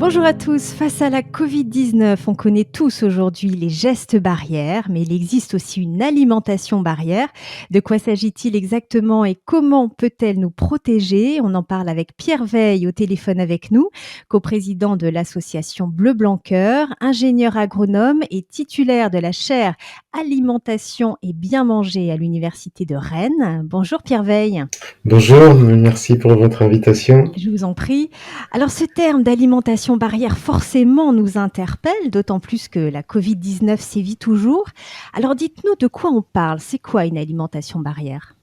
Bonjour à tous. Face à la Covid-19, on connaît tous aujourd'hui les gestes barrières, mais il existe aussi une alimentation barrière. De quoi s'agit-il exactement et comment peut-elle nous protéger? On en parle avec Pierre Veille au téléphone avec nous, coprésident de l'association Bleu Blanc Cœur, ingénieur agronome et titulaire de la chaire Alimentation et bien manger à l'université de Rennes. Bonjour Pierre Veille. Bonjour, merci pour votre invitation. Je vous en prie. Alors ce terme d'alimentation barrière forcément nous interpelle, d'autant plus que la Covid-19 sévit toujours. Alors dites-nous de quoi on parle, c'est quoi une alimentation barrière?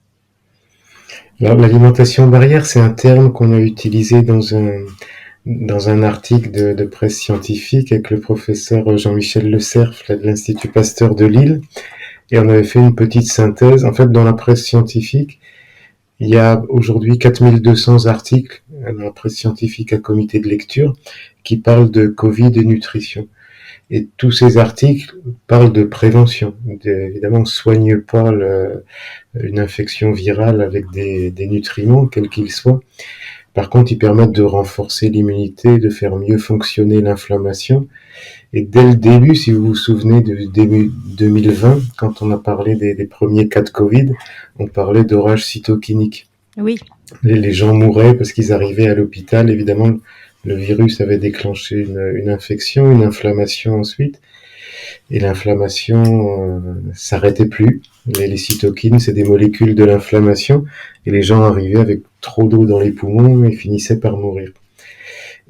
Alors, l'alimentation barrière, c'est un terme qu'on a utilisé dans un article de presse scientifique avec le professeur Jean-Michel Le Cerf là, de l'Institut Pasteur de Lille. Et on avait fait une petite synthèse. En fait, dans la presse scientifique, il y a aujourd'hui 4200 articles dans la presse scientifique à comité de lecture qui parlent de Covid et nutrition. Et tous ces articles parlent de prévention. Évidemment, on ne soigne pas une infection virale avec des nutriments, quels qu'ils soient. Par contre, ils permettent de renforcer l'immunité, de faire mieux fonctionner l'inflammation. Et dès le début, si vous vous souvenez du début 2020, quand on a parlé des premiers cas de Covid, on parlait d'orage cytokinique. Oui. Les gens mouraient parce qu'ils arrivaient à l'hôpital. Évidemment, le virus avait déclenché une infection, une inflammation ensuite. Et l'inflammation s'arrêtait plus. Les cytokines, c'est des molécules de l'inflammation. Et les gens arrivaient avec trop d'eau dans les poumons et finissaient par mourir.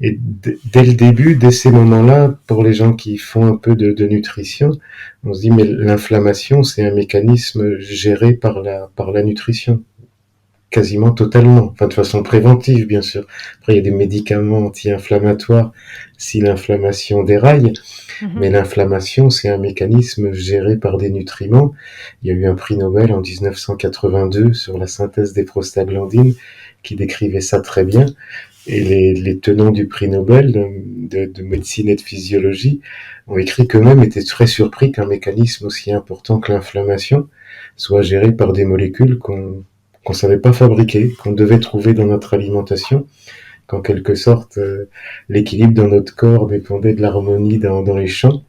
Et dès le début, dès ces moments-là, pour les gens qui font un peu de nutrition, on se dit, mais l'inflammation, c'est un mécanisme géré par la nutrition. Quasiment totalement, enfin de façon préventive bien sûr. Après il y a des médicaments anti-inflammatoires si l'inflammation déraille, mais l'inflammation c'est un mécanisme géré par des nutriments. Il y a eu un prix Nobel en 1982 sur la synthèse des prostaglandines qui décrivait ça très bien. Et les tenants du prix Nobel de médecine et de physiologie ont écrit qu'eux-mêmes étaient très surpris qu'un mécanisme aussi important que l'inflammation soit géré par des molécules qu'on savait pas fabriquer, qu'on devait trouver dans notre alimentation, qu'en quelque sorte l'équilibre dans notre corps dépendait de l'harmonie dans les champs.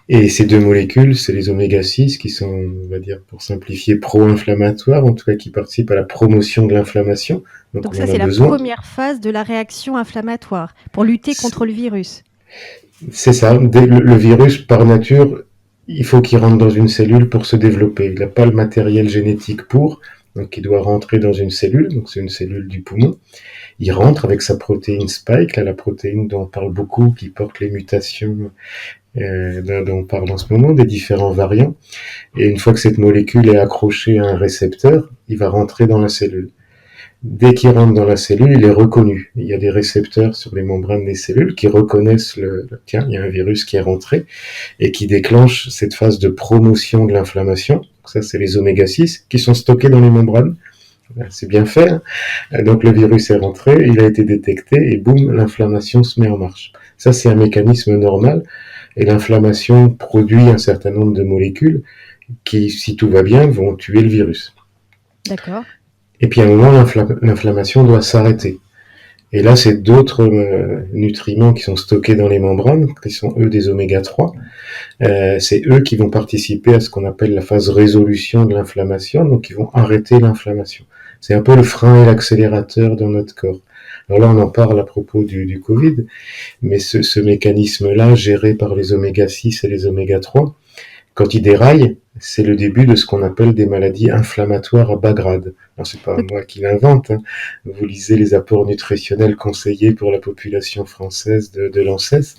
Et ces deux molécules, c'est les oméga-6 qui sont, on va dire, pour simplifier, pro-inflammatoires, en tout cas qui participent à la promotion de l'inflammation. Donc Donc on ça, en a c'est la besoin. première phase de la réaction inflammatoire pour lutter contre le virus. C'est ça. Le virus, par nature, il faut qu'il rentre dans une cellule pour se développer. Il n'a pas le matériel génétique pour, donc il doit rentrer dans une cellule, donc c'est une cellule du poumon. Il rentre avec sa protéine spike, là, la protéine dont on parle beaucoup, qui porte les mutations dont on parle en ce moment, des différents variants. Et une fois que cette molécule est accrochée à un récepteur, il va rentrer dans la cellule. Dès qu'il rentre dans la cellule, il est reconnu. Il y a des récepteurs sur les membranes des cellules qui reconnaissent tiens, il y a un virus qui est rentré et qui déclenche cette phase de promotion de l'inflammation. Ça, c'est les oméga-6 qui sont stockés dans les membranes. C'est bien fait. Hein. Donc le virus est rentré, il a été détecté et boum, l'inflammation se met en marche. Ça, c'est un mécanisme normal. Et l'inflammation produit un certain nombre de molécules qui, si tout va bien, vont tuer le virus. D'accord. Et puis à un moment, l'inflammation doit s'arrêter. Et là, c'est d'autres nutriments qui sont stockés dans les membranes, qui sont eux des oméga-3. C'est eux qui vont participer à ce qu'on appelle la phase résolution de l'inflammation, donc ils vont arrêter l'inflammation. C'est un peu le frein et l'accélérateur dans notre corps. Alors là, on en parle à propos du Covid, mais ce mécanisme-là, géré par les oméga-6 et les oméga-3, quand il déraille, c'est le début de ce qu'on appelle des maladies inflammatoires à bas grade. Alors, c'est pas moi qui l'invente, hein. Vous lisez les apports nutritionnels conseillés pour la population française de l'ANSES.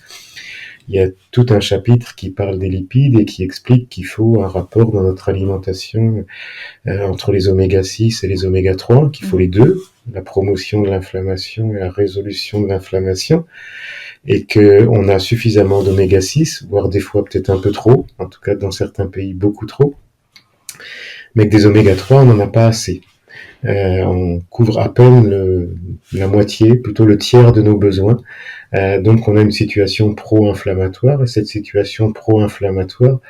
Il y a tout un chapitre qui parle des lipides et qui explique qu'il faut un rapport dans notre alimentation entre les oméga-6 et les oméga-3, qu'il faut les deux, la promotion de l'inflammation et la résolution de l'inflammation, et qu'on a suffisamment d'oméga-6, voire des fois peut-être un peu trop, en tout cas dans certains pays beaucoup trop, mais que des oméga-3, on n'en a pas assez. On couvre à peine la moitié, plutôt le tiers de nos besoins. Donc on a une situation pro-inflammatoire, et cette situation pro-inflammatoire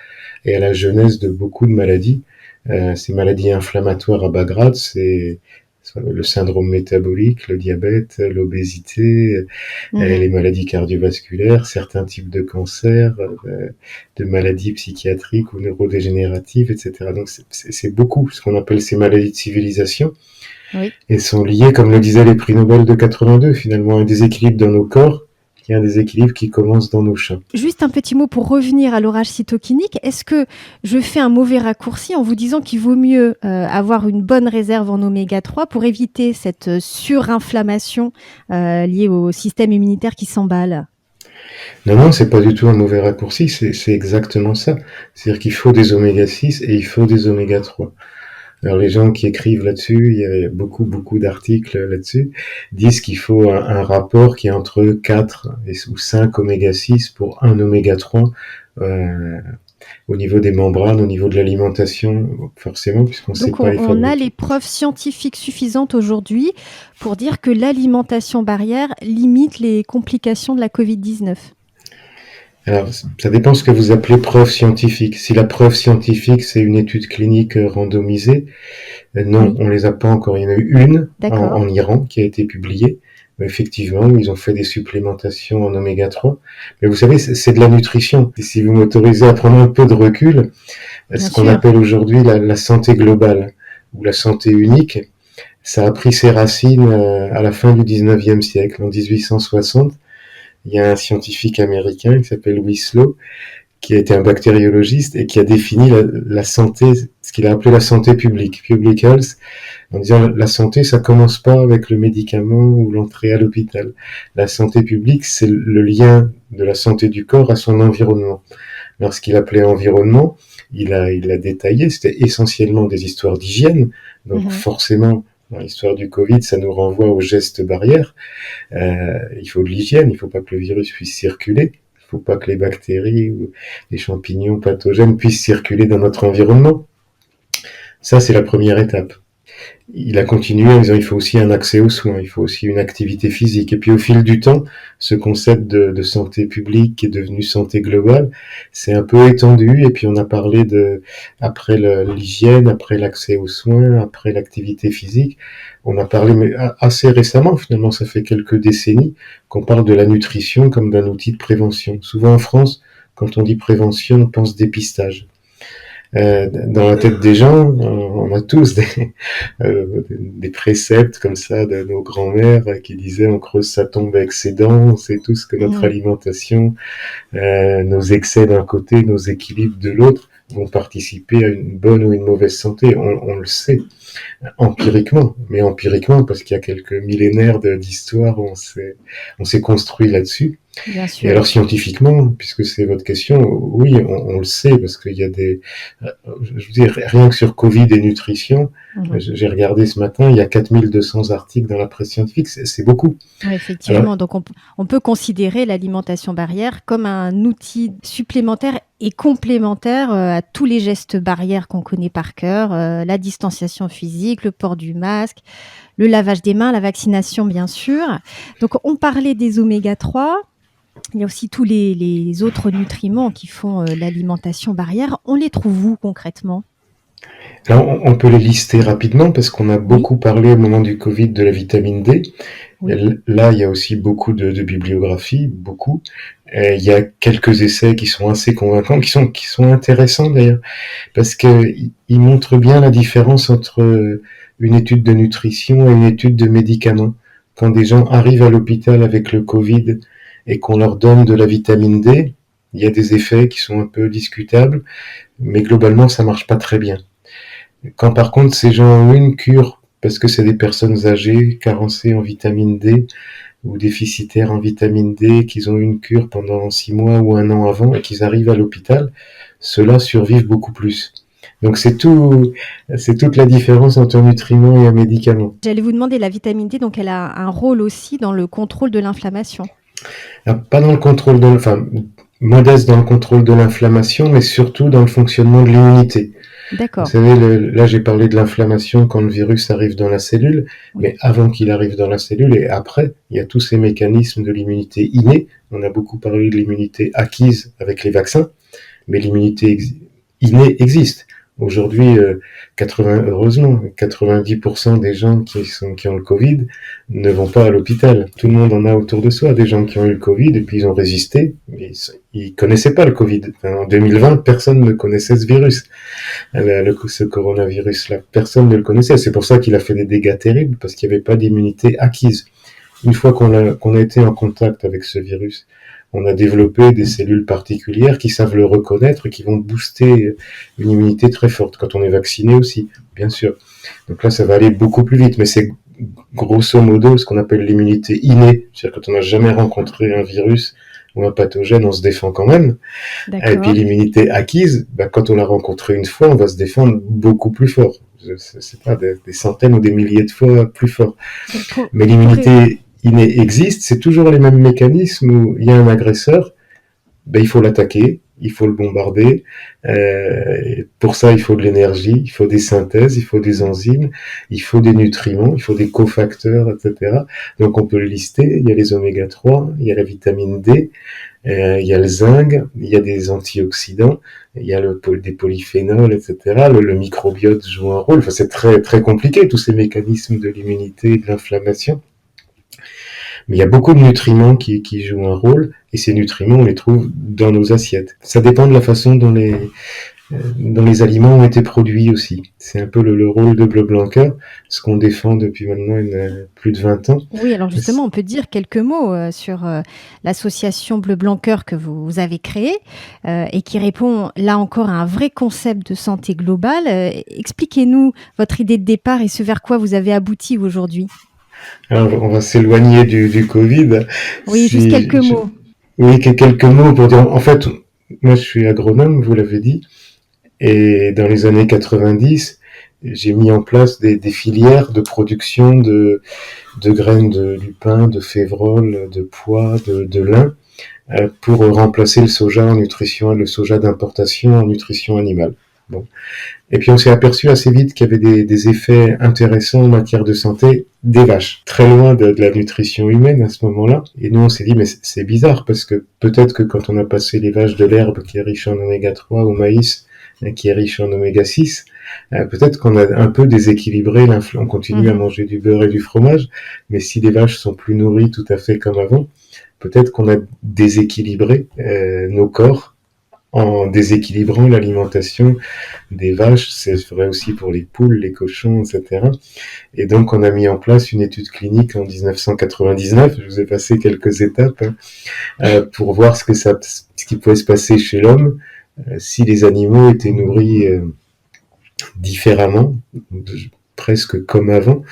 est à la genèse de beaucoup de maladies. Ces maladies inflammatoires à bas grade, c'est le syndrome métabolique, le diabète, l'obésité, Mmh. les maladies cardiovasculaires, certains types de cancers, de maladies psychiatriques ou neurodégénératives, etc. Donc c'est beaucoup ce qu'on appelle ces maladies de civilisation Oui. et sont liées, comme le disaient les prix Nobel de 82, finalement, à un déséquilibre dans nos corps, qui est un déséquilibre qui commence dans nos champs. Juste un petit mot pour revenir à l'orage cytokinique. Est-ce que je fais un mauvais raccourci en vous disant qu'il vaut mieux avoir une bonne réserve en oméga 3 pour éviter cette surinflammation liée au système immunitaire qui s'emballe? Non, non, c'est pas du tout un mauvais raccourci, c'est exactement ça. C'est-à-dire qu'il faut des oméga 6 et il faut des oméga 3. Alors les gens qui écrivent là-dessus, il y a beaucoup, beaucoup d'articles là-dessus, disent qu'il faut un rapport qui est entre 4 ou 5 oméga 6 pour un oméga 3 au niveau des membranes, au niveau de l'alimentation, forcément, puisqu'on ne sait Donc pas les on a les fabriquer. preuves scientifiques suffisantes aujourd'hui pour dire que l'alimentation barrière limite les complications de la Covid-19. Alors, ça dépend ce que vous appelez preuve scientifique. Si la preuve scientifique, c'est une étude clinique randomisée, non, Oui, on les a pas encore. Il y en a eu une d'accord. en Iran qui a été publiée. Effectivement, ils ont fait des supplémentations en oméga 3. Mais vous savez, c'est de la nutrition. Et si vous m'autorisez à prendre un peu de recul, Bien ce qu'on sûr. appelle aujourd'hui la santé globale ou la santé unique, ça a pris ses racines à la fin du 19e siècle, en 1860. Il y a un scientifique américain qui s'appelle Winslow, qui a été un bactériologiste et qui a défini la santé, ce qu'il a appelé la santé publique, public health, en disant la santé, ça commence pas avec le médicament ou l'entrée à l'hôpital. La santé publique, c'est le lien de la santé du corps à son environnement. Alors, ce qu'il appelait environnement, il a détaillé, c'était essentiellement des histoires d'hygiène, donc Mhm. forcément, dans l'histoire du Covid, ça nous renvoie aux gestes barrières. Il faut de l'hygiène, il ne faut pas que le virus puisse circuler, il ne faut pas que les bactéries ou les champignons pathogènes puissent circuler dans notre environnement. Ça, c'est la première étape. Il a continué en disant il faut aussi un accès aux soins, il faut aussi une activité physique. Et puis au fil du temps, ce concept de santé publique qui est devenu santé globale, c'est un peu étendu. Et puis on a parlé après l'hygiène, après l'accès aux soins, après l'activité physique, on a parlé, mais assez récemment finalement, ça fait quelques décennies, qu'on parle de la nutrition comme d'un outil de prévention. Souvent en France, quand on dit prévention, on pense dépistage. Dans la tête des gens, on a tous des préceptes comme ça de nos grands-mères qui disaient on creuse sa tombe avec ses dents, on sait tous que notre Mhm. alimentation, nos excès d'un côté, nos équilibres de l'autre vont participer à une bonne ou une mauvaise santé. On le sait empiriquement, mais empiriquement parce qu'il y a quelques millénaires d'histoire où on s'est construit là-dessus. Bien Et sûr. alors scientifiquement, puisque c'est votre question, oui, on le sait parce qu'il y a je veux dire, rien que sur Covid et nutrition, Mhm. j'ai regardé ce matin, il y a 4200 articles dans la presse scientifique, c'est beaucoup. Oui, Alors, effectivement. Donc, on peut considérer l'alimentation barrière comme un outil supplémentaire et complémentaire à tous les gestes barrières qu'on connaît par cœur, la distanciation physique, le port du masque, le lavage des mains, la vaccination, bien sûr. Donc, on parlait des oméga 3. Il y a aussi tous les autres nutriments qui font l'alimentation barrière. On les trouve où concrètement? là, on peut les lister rapidement parce qu'on a Oui, beaucoup parlé au moment du Covid de la vitamine D. oui, Là, il y a aussi beaucoup de bibliographie, beaucoup. Et il y a quelques essais qui sont assez convaincants, qui sont intéressants d'ailleurs, parce qu'ils montrent bien la différence entre une étude de nutrition et une étude de médicaments. Quand des gens arrivent à l'hôpital avec le Covid et qu'on leur donne de la vitamine D, il y a des effets qui sont un peu discutables, mais globalement, ça marche pas très bien. Quand par contre ces gens ont une cure, parce que c'est des personnes âgées, carencées en vitamine D ou déficitaires en vitamine D, qu'ils ont une cure pendant 6 mois ou un an avant et qu'ils arrivent à l'hôpital, ceux-là survivent beaucoup plus. Donc c'est toute la différence entre un nutriment et un médicament. j'allais vous demander la vitamine D, donc elle a un rôle aussi dans le contrôle de l'inflammation. Alors, pas dans le contrôle enfin, modeste dans le contrôle de l'inflammation, mais surtout dans le fonctionnement de l'immunité. Vous D'accord, savez, là j'ai parlé de l'inflammation quand le virus arrive dans la cellule, oui. mais avant qu'il arrive dans la cellule et après, il y a tous ces mécanismes de l'immunité innée. On a beaucoup parlé de l'immunité acquise avec les vaccins, mais l'immunité innée existe. Aujourd'hui, heureusement, 90% des gens qui ont le Covid ne vont pas à l'hôpital. Tout le monde en a autour de soi, des gens qui ont eu le Covid et puis ils ont résisté. Mais ils connaissaient pas le Covid. Enfin, en 2020, personne ne connaissait ce virus, ce coronavirus-là. Personne ne le connaissait. C'est pour ça qu'il a fait des dégâts terribles, parce qu'il n'y avait pas d'immunité acquise. Une fois qu'on a été en contact avec ce virus, on a développé des cellules particulières qui savent le reconnaître et qui vont booster une immunité très forte. Quand on est vacciné aussi, bien sûr. Donc là, ça va aller beaucoup plus vite, mais c'est grosso modo ce qu'on appelle l'immunité innée. C'est-à-dire quand on n'a jamais rencontré un virus ou un pathogène, on se défend quand même. Et puis D'accord. l'immunité acquise, quand on l'a rencontré une fois, on va se défendre beaucoup plus fort. C'est pas des centaines ou des milliers de fois plus fort. Mais Mais pour l'immunité innée existe, c'est toujours les mêmes mécanismes où il y a un agresseur, il faut l'attaquer, il faut le bombarder. Pour ça, il faut de l'énergie, il faut des synthèses, il faut des enzymes, il faut des nutriments, il faut des cofacteurs, etc. Donc on peut le lister. Il y a les oméga 3, il y a la vitamine D, il y a le zinc, il y a des antioxydants, il y a des polyphénols, etc. Le microbiote joue un rôle. Enfin, c'est très très compliqué tous ces mécanismes de l'immunité et de l'inflammation. Mais il y a beaucoup de nutriments qui jouent un rôle, et ces nutriments, on les trouve dans nos assiettes. Ça dépend de la façon dont les aliments ont été produits aussi. C'est un peu le rôle de Bleu Blanquer, ce qu'on défend depuis maintenant plus de 20 ans. Oui, alors justement, on peut dire quelques mots sur l'association Bleu Blanc Cœur que vous avez créée et qui répond là encore à un vrai concept de santé globale. Expliquez-nous votre idée de départ et ce vers quoi vous avez abouti aujourd'hui. Alors, on va s'éloigner du Covid. Oui, juste quelques Si, je- mots. oui, quelques mots pour dire, en fait, moi je suis agronome, vous l'avez dit, et dans les années 90, j'ai mis en place des filières de production de graines de lupin, de févrole, de pois, de lin, pour remplacer le soja en nutrition, le soja d'importation en nutrition animale. Bon. Et puis on s'est aperçu assez vite qu'il y avait des effets intéressants en matière de santé des vaches, très loin de la nutrition humaine à ce moment-là. Et nous on s'est dit mais c'est bizarre, parce que peut-être que quand on a passé les vaches de l'herbe qui est riche en oméga 3 au maïs qui est riche en oméga 6, peut-être qu'on a un peu déséquilibré on continue à Mhm. manger du beurre et du fromage, mais si les vaches sont plus nourries tout à fait comme avant, peut-être qu'on a déséquilibré nos corps en déséquilibrant l'alimentation des vaches. C'est vrai aussi pour les poules, les cochons, etc. Et donc, on a mis en place une étude clinique en 1999. Je vous ai passé quelques étapes pour voir ce qui pouvait se passer chez l'homme si les animaux étaient nourris différemment, presque comme avant.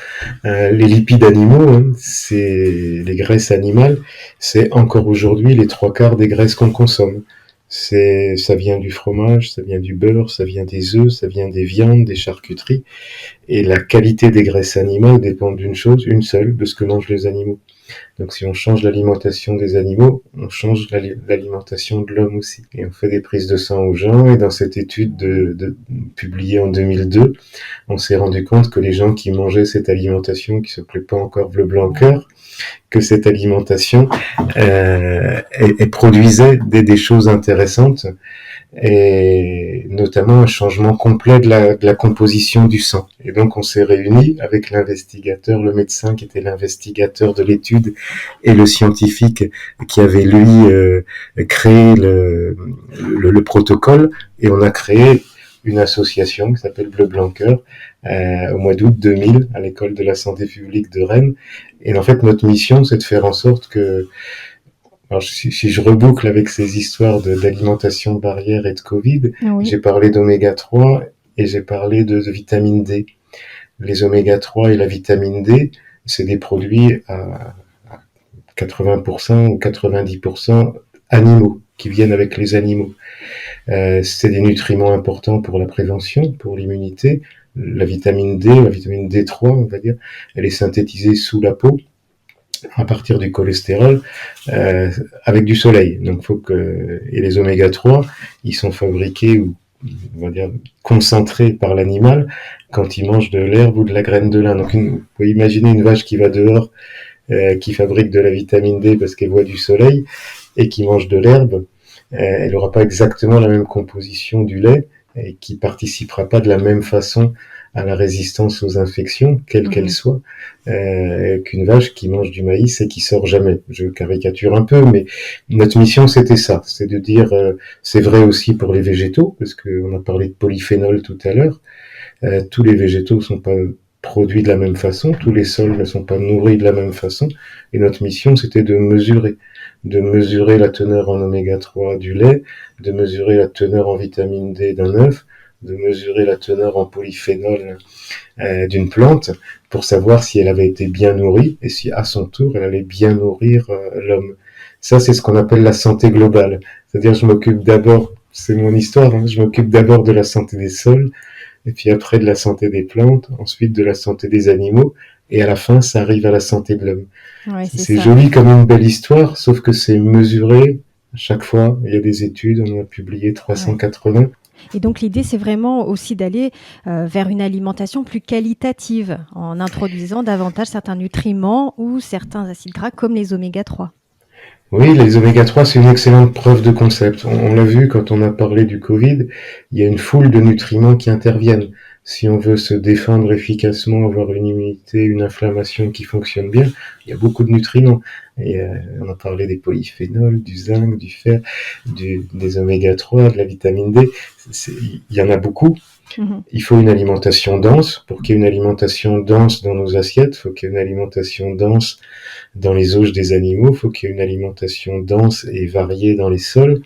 Les lipides animaux, c'est les graisses animales, c'est encore aujourd'hui les trois quarts des graisses qu'on consomme. Ça vient du fromage, ça vient du beurre, ça vient des œufs, ça vient des viandes, des charcuteries. Et la qualité des graisses animales dépend d'une chose, une seule, de ce que mangent les animaux. Donc si on change l'alimentation des animaux, on change l'alimentation de l'homme aussi. Et on fait des prises de sang aux gens, et dans cette étude publiée en 2002, on s'est rendu compte que les gens qui mangeaient cette alimentation, qui s'appelait pas encore Bleu Blanc Cœur, que cette alimentation produisait des choses intéressantes, et notamment un changement complet de la composition du sang. Et donc on s'est réunis avec l'investigateur, le médecin qui était l'investigateur de l'étude, et le scientifique qui avait lui créé le protocole, et on a créé une association qui s'appelle Bleu Blanc Cœur au mois d'août 2000 à l'école de la santé publique de Rennes. Et en fait, notre mission, c'est de faire en sorte que, alors si je reboucle avec ces histoires d'alimentation barrière et de Covid, Oui. j'ai parlé d'oméga 3 et j'ai parlé de vitamine D. Les oméga 3 et la vitamine D, c'est des produits à 80% ou 90% animaux, qui viennent avec les animaux. C'est des nutriments importants pour la prévention, pour l'immunité. La vitamine D, la vitamine D3, on va dire, elle est synthétisée sous la peau à partir du cholestérol avec du soleil. Donc et les oméga 3, ils sont fabriqués ou on va dire concentrés par l'animal quand il mange de l'herbe ou de la graine de lin. Donc vous pouvez imaginer une vache qui va dehors, qui fabrique de la vitamine D parce qu'elle voit du soleil et qui mange de l'herbe. Elle n'aura pas exactement la même composition du lait et qui participera pas de la même façon à la résistance aux infections, quelles qu'elles Mmh. soient, qu'une vache qui mange du maïs et qui sort jamais. Je caricature un peu, mais notre mission c'était ça, c'est de dire, c'est vrai aussi pour les végétaux, parce qu'on a parlé de polyphénol tout à l'heure. Tous les végétaux sont pas produits de la même façon, tous les sols ne sont pas nourris de la même façon, et notre mission c'était de mesurer la teneur en oméga 3 du lait, de mesurer la teneur en vitamine D d'un œuf, de mesurer la teneur en polyphénol d'une plante pour savoir si elle avait été bien nourrie et si à son tour elle allait bien nourrir l'homme. Ça, c'est ce qu'on appelle la santé globale. C'est-à-dire, je m'occupe d'abord, c'est mon histoire, hein, je m'occupe d'abord de la santé des sols, et puis après de la santé des plantes, ensuite de la santé des animaux, et à la fin, ça arrive à la santé de l'homme. Ouais, c'est C'est ça. joli comme une belle histoire, sauf que c'est mesuré à chaque fois. Il y a des études, on en a publié Ouais. 380. Et donc l'idée, c'est vraiment aussi d'aller, vers une alimentation plus qualitative, en introduisant davantage certains nutriments ou certains acides gras comme les oméga 3. Oui, les oméga 3, c'est une excellente preuve de concept. On l'a vu quand on a parlé du Covid, il y a une foule de nutriments qui interviennent. Si on veut se défendre efficacement, avoir une immunité, une inflammation qui fonctionne bien, il y a beaucoup de nutriments. Et on a parlé des polyphénols, du zinc, du fer, des oméga 3, de la vitamine D. Il y en a beaucoup. Mmh. Il faut une alimentation dense. Pour qu'il y ait une alimentation dense dans nos assiettes, il faut qu'il y ait une alimentation dense dans les auges des animaux, il faut qu'il y ait une alimentation dense et variée dans les sols.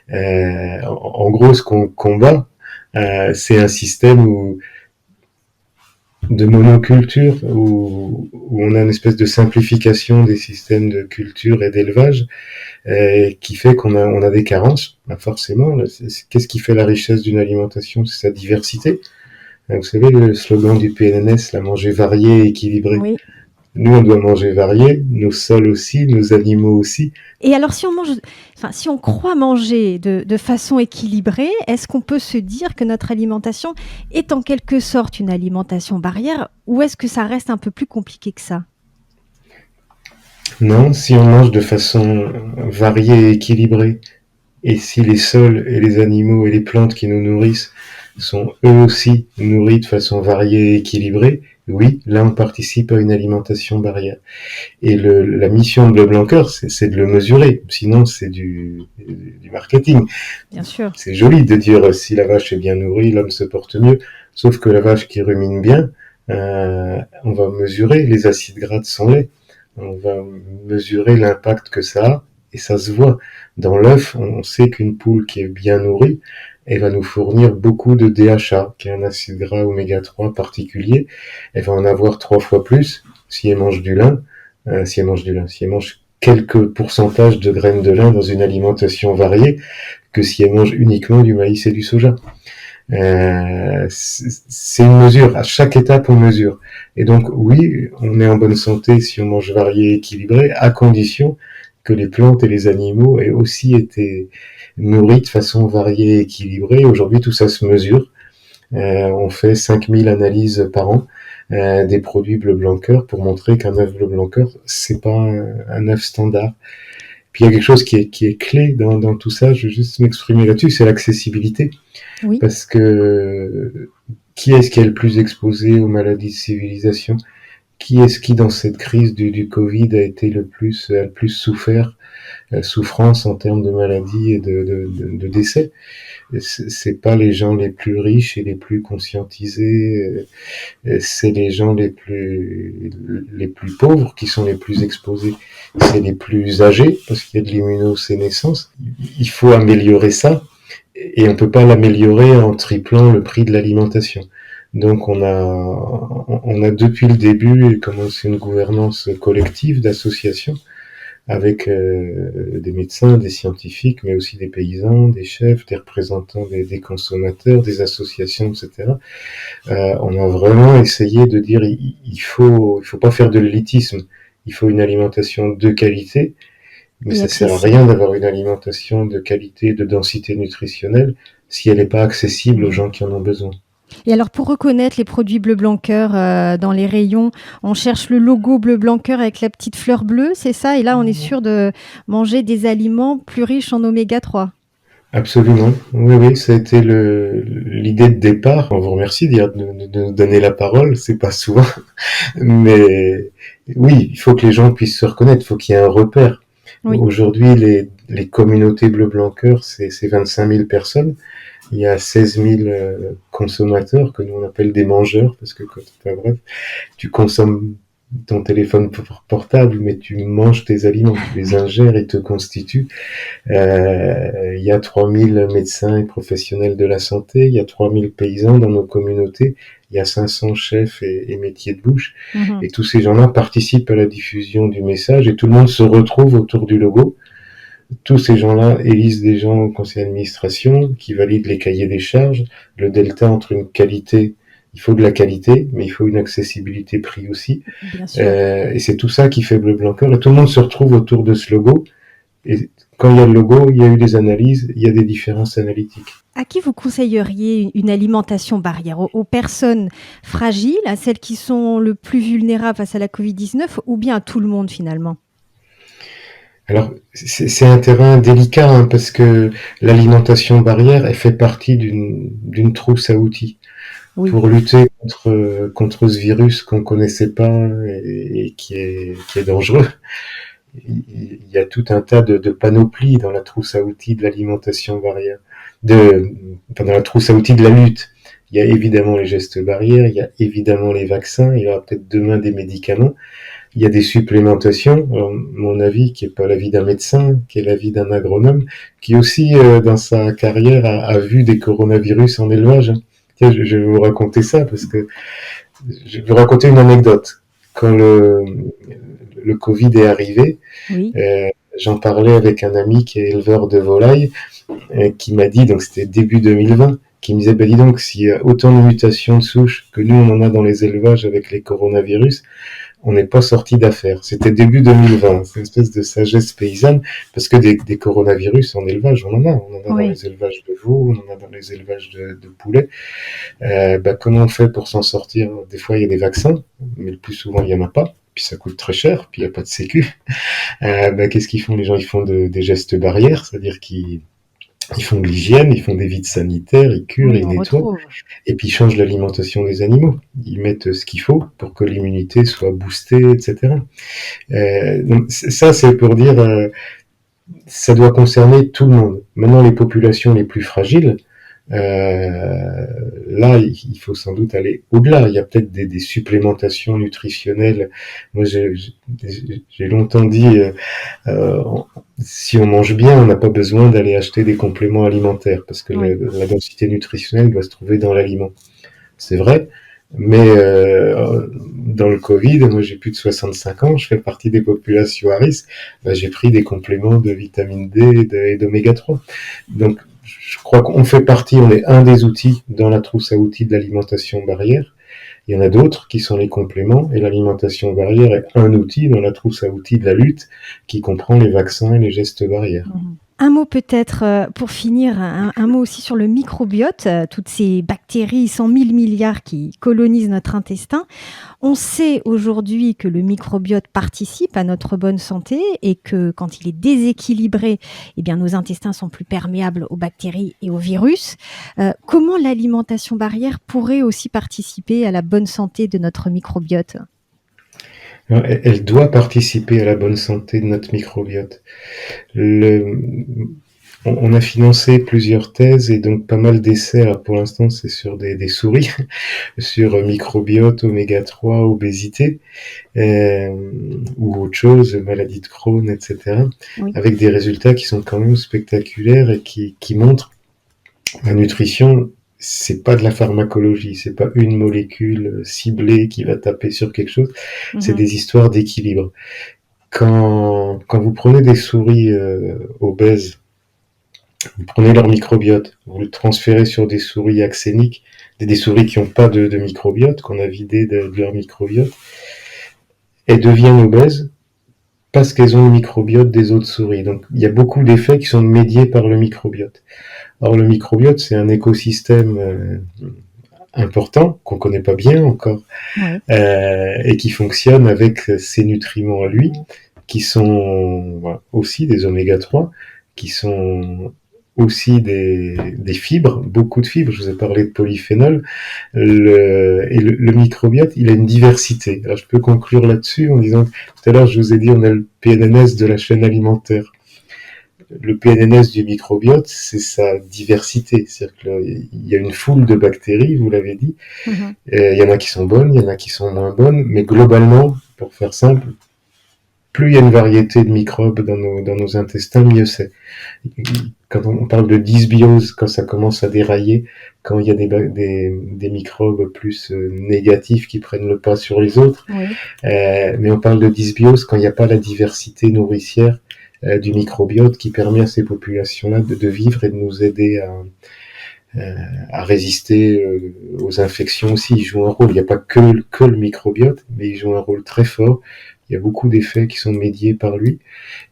En gros, ce qu'on combat, c'est un système de monoculture où on a une espèce de simplification des systèmes de culture et d'élevage qui fait on a des carences. Ben forcément, qu'est-ce qui fait la richesse d'une alimentation? C'est sa diversité. Vous savez, le slogan du PNNS, la manger varié et équilibré. Oui. Nous, on doit manger varié, nos sols aussi, nos animaux aussi. Et alors si on mange enfin si on croit manger de façon équilibrée, est-ce qu'on peut se dire que notre alimentation est en quelque sorte une alimentation barrière ou est-ce que ça reste un peu plus compliqué que ça? Non, si on mange de façon variée et équilibrée, et si les sols et les animaux et les plantes qui nous nourrissent sont eux aussi nourris de façon variée et équilibrée, oui, là on participe à une alimentation barrière. Et la mission de Bleu Blanc Cœur, c'est de le mesurer. Sinon, c'est du marketing. Bien sûr. C'est joli de dire si la vache est bien nourrie, l'homme se porte mieux. Sauf que la vache qui rumine bien, on va mesurer les acides gras de son lait. On va mesurer l'impact que ça a et ça se voit. Dans l'œuf, on sait qu'une poule qui est bien nourrie, elle va nous fournir beaucoup de DHA, qui est un acide gras oméga 3 particulier. Elle va en avoir 3 fois plus si elle mange du lin, si elle mange quelques pourcentages de graines de lin dans une alimentation variée que si elle mange uniquement du maïs et du soja. C'est une mesure. À chaque étape, on mesure. Et donc, oui, on est en bonne santé si on mange varié et équilibré, à condition que les plantes et les animaux aient aussi été nourris de façon variée et équilibrée. Aujourd'hui, tout ça se mesure. On fait 5000 analyses par an des produits bleu blanc cœur pour montrer qu'un œuf bleu blanc cœur, c'est pas un œuf standard. Puis il y a quelque chose qui est clé dans tout ça, je vais juste m'exprimer là-dessus, c'est l'accessibilité. Oui. Parce que qui est-ce qui est le plus exposé aux maladies de civilisation? Qui est-ce qui, dans cette crise du Covid, a été le plus souffert, souffrance en termes de maladies et de décès? C'est pas les gens les plus riches et les plus conscientisés, c'est les gens les plus pauvres qui sont les plus exposés. C'est les plus âgés, parce qu'il y a de l'immunosénescence. Il faut améliorer ça, et on peut pas l'améliorer en triplant le prix de l'alimentation. Donc on a depuis le début commencé une gouvernance collective d'associations avec des médecins, des scientifiques, mais aussi des paysans, des chefs, des représentants des consommateurs, des associations, etc. On a vraiment essayé de dire il faut pas faire de l'élitisme, il faut une alimentation de qualité, mais Et ça sert à accessible. rien d'avoir une alimentation de qualité, de densité nutritionnelle, si elle n'est pas accessible aux Mmh. gens qui en ont besoin. Et alors pour reconnaître les produits bleu blanc cœur, dans les rayons, on cherche le logo bleu blanc cœur avec la petite fleur bleue, c'est ça? Et là, on est sûr de manger des aliments plus riches en oméga 3? Absolument. Oui, oui, ça a été l'idée de départ. On vous remercie de nous donner la parole. C'est pas souvent, mais oui, il faut que les gens puissent se reconnaître. Il faut qu'il y ait un repère. Oui, Aujourd'hui, les communautés bleu-blanc-cœur, c'est 25 000 personnes. Il y a 16 000 consommateurs que nous on appelle des mangeurs parce que, enfin, bref, tu consommes ton téléphone portable, mais tu manges tes aliments, tu les oui. ingères et te constituent. Il y a 3000 médecins et professionnels de la santé, il y a 3000 paysans dans nos communautés, il y a 500 chefs et métiers de bouche. Mmh. Et tous ces gens-là participent à la diffusion du message et tout le monde se retrouve autour du logo. Tous ces gens-là élisent des gens au conseil d'administration qui valident les cahiers des charges. Le delta entre une qualité, il faut de la qualité, mais il faut une accessibilité prix aussi. Bien sûr. Et c'est tout ça qui fait Bleu Blanc Cœur. Et tout le monde se retrouve autour de ce logo. Et quand il y a le logo, il y a eu des analyses, il y a des différences analytiques. À qui vous conseilleriez une alimentation barrière? Aux personnes fragiles, à celles qui sont le plus vulnérables face à la Covid-19 ou bien à tout le monde finalement? Alors, c'est un terrain délicat hein, parce que l'alimentation barrière, elle fait partie d'une trousse à outils Oui. pour lutter contre ce virus qu'on connaissait pas et qui est dangereux. Il y a tout un tas de panoplies dans la trousse à outils de l'alimentation barrière, dans la trousse à outils de la lutte. Il y a évidemment les gestes barrières, il y a évidemment les vaccins, il y aura peut-être demain des médicaments, il y a des supplémentations. Alors, mon avis, qui est pas l'avis d'un médecin, qui est l'avis d'un agronome, qui aussi, dans sa carrière, a vu des coronavirus en élevage. Tiens, je vais vous raconter ça parce que je vais vous raconter une anecdote. Quand le Covid est arrivé, Oui. euh, j'en parlais avec un ami qui est éleveur de volailles, qui m'a dit, donc c'était début 2020, qui me disait, bah dis donc, s'il y a autant de mutations de souches que nous on en a dans les élevages avec les coronavirus, on n'est pas sorti d'affaires. C'était début 2020, c'est une espèce de sagesse paysanne, parce que des coronavirus en élevage, on en a. On en a dans Oui. les élevages de veaux, on en a dans les élevages de poulets. Comment on fait pour s'en sortir? Des fois, il y a des vaccins, mais le plus souvent, il n'y en a pas. Puis ça coûte très cher, puis il n'y a pas de sécu. Qu'est-ce qu'ils font les gens? Ils font des gestes barrières, c'est-à-dire qu'ils ils font de l'hygiène, ils font des vides sanitaires, ils curent, Oui, ils on nettoient, retrouve. et puis ils changent l'alimentation des animaux. Ils mettent ce qu'il faut pour que l'immunité soit boostée, etc. Donc ça, c'est pour dire, ça doit concerner tout le monde. Maintenant, les populations les plus fragiles, là, il faut sans doute aller au-delà. Il y a peut-être des supplémentations nutritionnelles. Moi, j'ai longtemps dit, euh, si on mange bien, on n'a pas besoin d'aller acheter des compléments alimentaires parce que Oui. la densité nutritionnelle doit se trouver dans l'aliment. C'est vrai, mais dans le Covid, moi j'ai plus de 65 ans, je fais partie des populations à risque, ben, j'ai pris des compléments de vitamine D et d'oméga 3. Donc je crois qu'on fait partie, on est un des outils dans la trousse à outils de l'alimentation barrière. Il y en a d'autres qui sont les compléments et l'alimentation barrière est un outil dans la trousse à outils de la lutte qui comprend les vaccins et les gestes barrières. Mmh. Un mot peut-être, pour finir, un mot aussi sur le microbiote, toutes ces bactéries, 100 000 milliards qui colonisent notre intestin. On sait aujourd'hui que le microbiote participe à notre bonne santé et que quand il est déséquilibré, eh bien, nos intestins sont plus perméables aux bactéries et aux virus. Comment l'alimentation barrière pourrait aussi participer à la bonne santé de notre microbiote? Elle doit participer à la bonne santé de notre microbiote. Le, on a financé plusieurs thèses et donc pas mal d'essais. Alors pour l'instant, c'est sur des souris, sur microbiote, oméga 3, obésité euh, ou autre chose, maladie de Crohn, etc. Oui. Avec des résultats qui sont quand même spectaculaires et qui montrent la nutrition. C'est pas de la pharmacologie, c'est pas une molécule ciblée qui va taper sur quelque chose. C'est Mmh. des histoires d'équilibre. Quand vous prenez des souris obèses, vous prenez leur microbiote, vous le transférez sur des souris axéniques, des souris qui n'ont pas de microbiote, qu'on a vidé de leur microbiote, elles deviennent obèses parce qu'elles ont le microbiote des autres souris. Donc il y a beaucoup d'effets qui sont médiés par le microbiote. Or le microbiote, c'est un écosystème important qu'on connaît pas bien encore Oui. et qui fonctionne avec ses nutriments à lui, qui sont voilà, aussi des oméga 3, qui sont aussi des fibres, beaucoup de fibres. Je vous ai parlé de polyphénol. Le microbiote, il a une diversité. Alors, je peux conclure là-dessus en disant que tout à l'heure, je vous ai dit, on a le PNNS de la chaîne alimentaire. Le PNNS du microbiote, c'est sa diversité. C'est-à-dire qu'il y a une foule de bactéries, vous l'avez dit. Mmh. Il y en a qui sont bonnes, il y en a qui sont moins bonnes, mais globalement, pour faire simple, plus il y a une variété de microbes dans nos intestins, mieux c'est. Quand on parle de dysbiose, quand ça commence à dérailler, quand il y a des microbes plus négatifs qui prennent le pas sur les autres, Oui. mais on parle de dysbiose quand il n'y a pas la diversité nourricière du microbiote qui permet à ces populations-là de vivre et de nous aider à résister aux infections aussi. Ils jouent un rôle. Il n'y a pas que le microbiote, mais ils jouent un rôle très fort. Il y a beaucoup d'effets qui sont médiés par lui.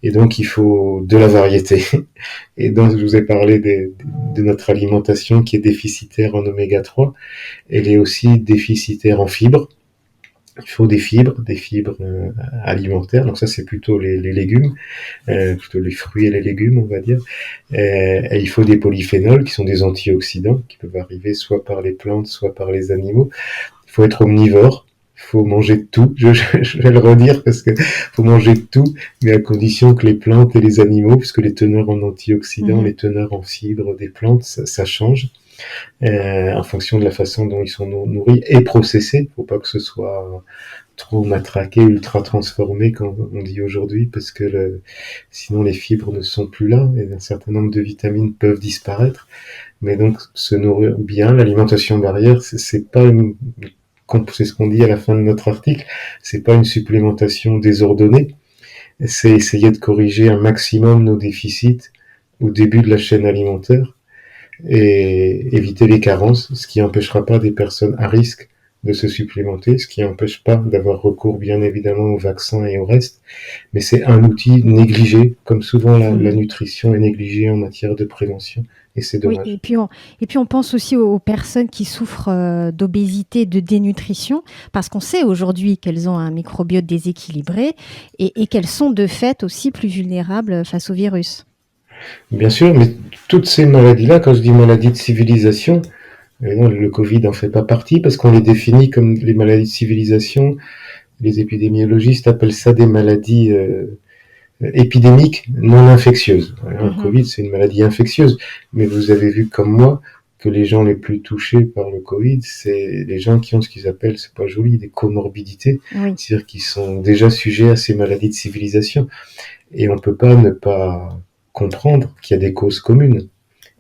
Et donc, il faut de la variété. Et donc, je vous ai parlé de notre alimentation qui est déficitaire en oméga 3. Elle est aussi déficitaire en fibres. Il faut des fibres alimentaires. Donc ça, c'est plutôt les légumes, plutôt les fruits et les légumes, on va dire. Et il faut des polyphénols qui sont des antioxydants qui peuvent arriver soit par les plantes, soit par les animaux. Il faut être omnivore. Il faut manger de tout. Je vais le redire parce que faut manger de tout, mais à condition que les plantes et les animaux, puisque les teneurs en antioxydants, les teneurs en fibres des plantes, ça change. En fonction de la façon dont ils sont nourris et processés. Faut pas que ce soit trop matraqué, ultra transformé, comme on dit aujourd'hui, parce que sinon les fibres ne sont plus là et un certain nombre de vitamines peuvent disparaître. Mais donc, se nourrir bien, l'alimentation barrière, c'est pas c'est ce qu'on dit à la fin de notre article, c'est pas une supplémentation désordonnée, c'est essayer de corriger un maximum nos déficits au début de la chaîne alimentaire et éviter les carences, ce qui n'empêchera pas des personnes à risque de se supplémenter, ce qui n'empêche pas d'avoir recours bien évidemment aux vaccins et au reste, mais c'est un outil négligé, comme souvent la nutrition est négligée en matière de prévention, et c'est Oui, dommage. et puis on pense aussi aux personnes qui souffrent d'obésité, de dénutrition, parce qu'on sait aujourd'hui qu'elles ont un microbiote déséquilibré et qu'elles sont de fait aussi plus vulnérables face au virus. Bien sûr, mais toutes ces maladies-là, quand je dis maladies de civilisation, non, le Covid n'en fait pas partie parce qu'on les définit comme les maladies de civilisation. Les épidémiologistes appellent ça des maladies épidémiques non infectieuses. Un Covid, c'est une maladie infectieuse. Mais vous avez vu comme moi que les gens les plus touchés par le Covid, c'est les gens qui ont ce qu'ils appellent, c'est pas joli, des comorbidités. Oui. C'est-à-dire qu'ils sont déjà sujets à ces maladies de civilisation. Et on peut pas ne pas comprendre qu'il y a des causes communes.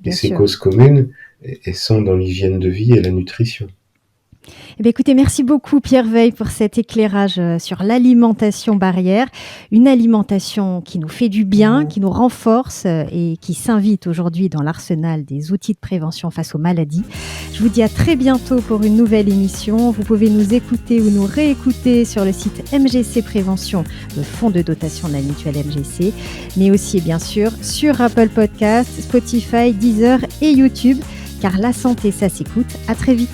Bien Et ces sûr. causes communes, elles sont dans l'hygiène de vie et la nutrition. Eh bien, écoutez, merci beaucoup Pierre Veille pour cet éclairage sur l'alimentation barrière, une alimentation qui nous fait du bien, qui nous renforce et qui s'invite aujourd'hui dans l'arsenal des outils de prévention face aux maladies. Je vous dis à très bientôt pour une nouvelle émission. Vous pouvez nous écouter ou nous réécouter sur le site MGC Prévention, le fonds de dotation de la mutuelle MGC, mais aussi bien sûr sur Apple Podcasts, Spotify, Deezer et YouTube, car la santé, ça s'écoute. À très vite.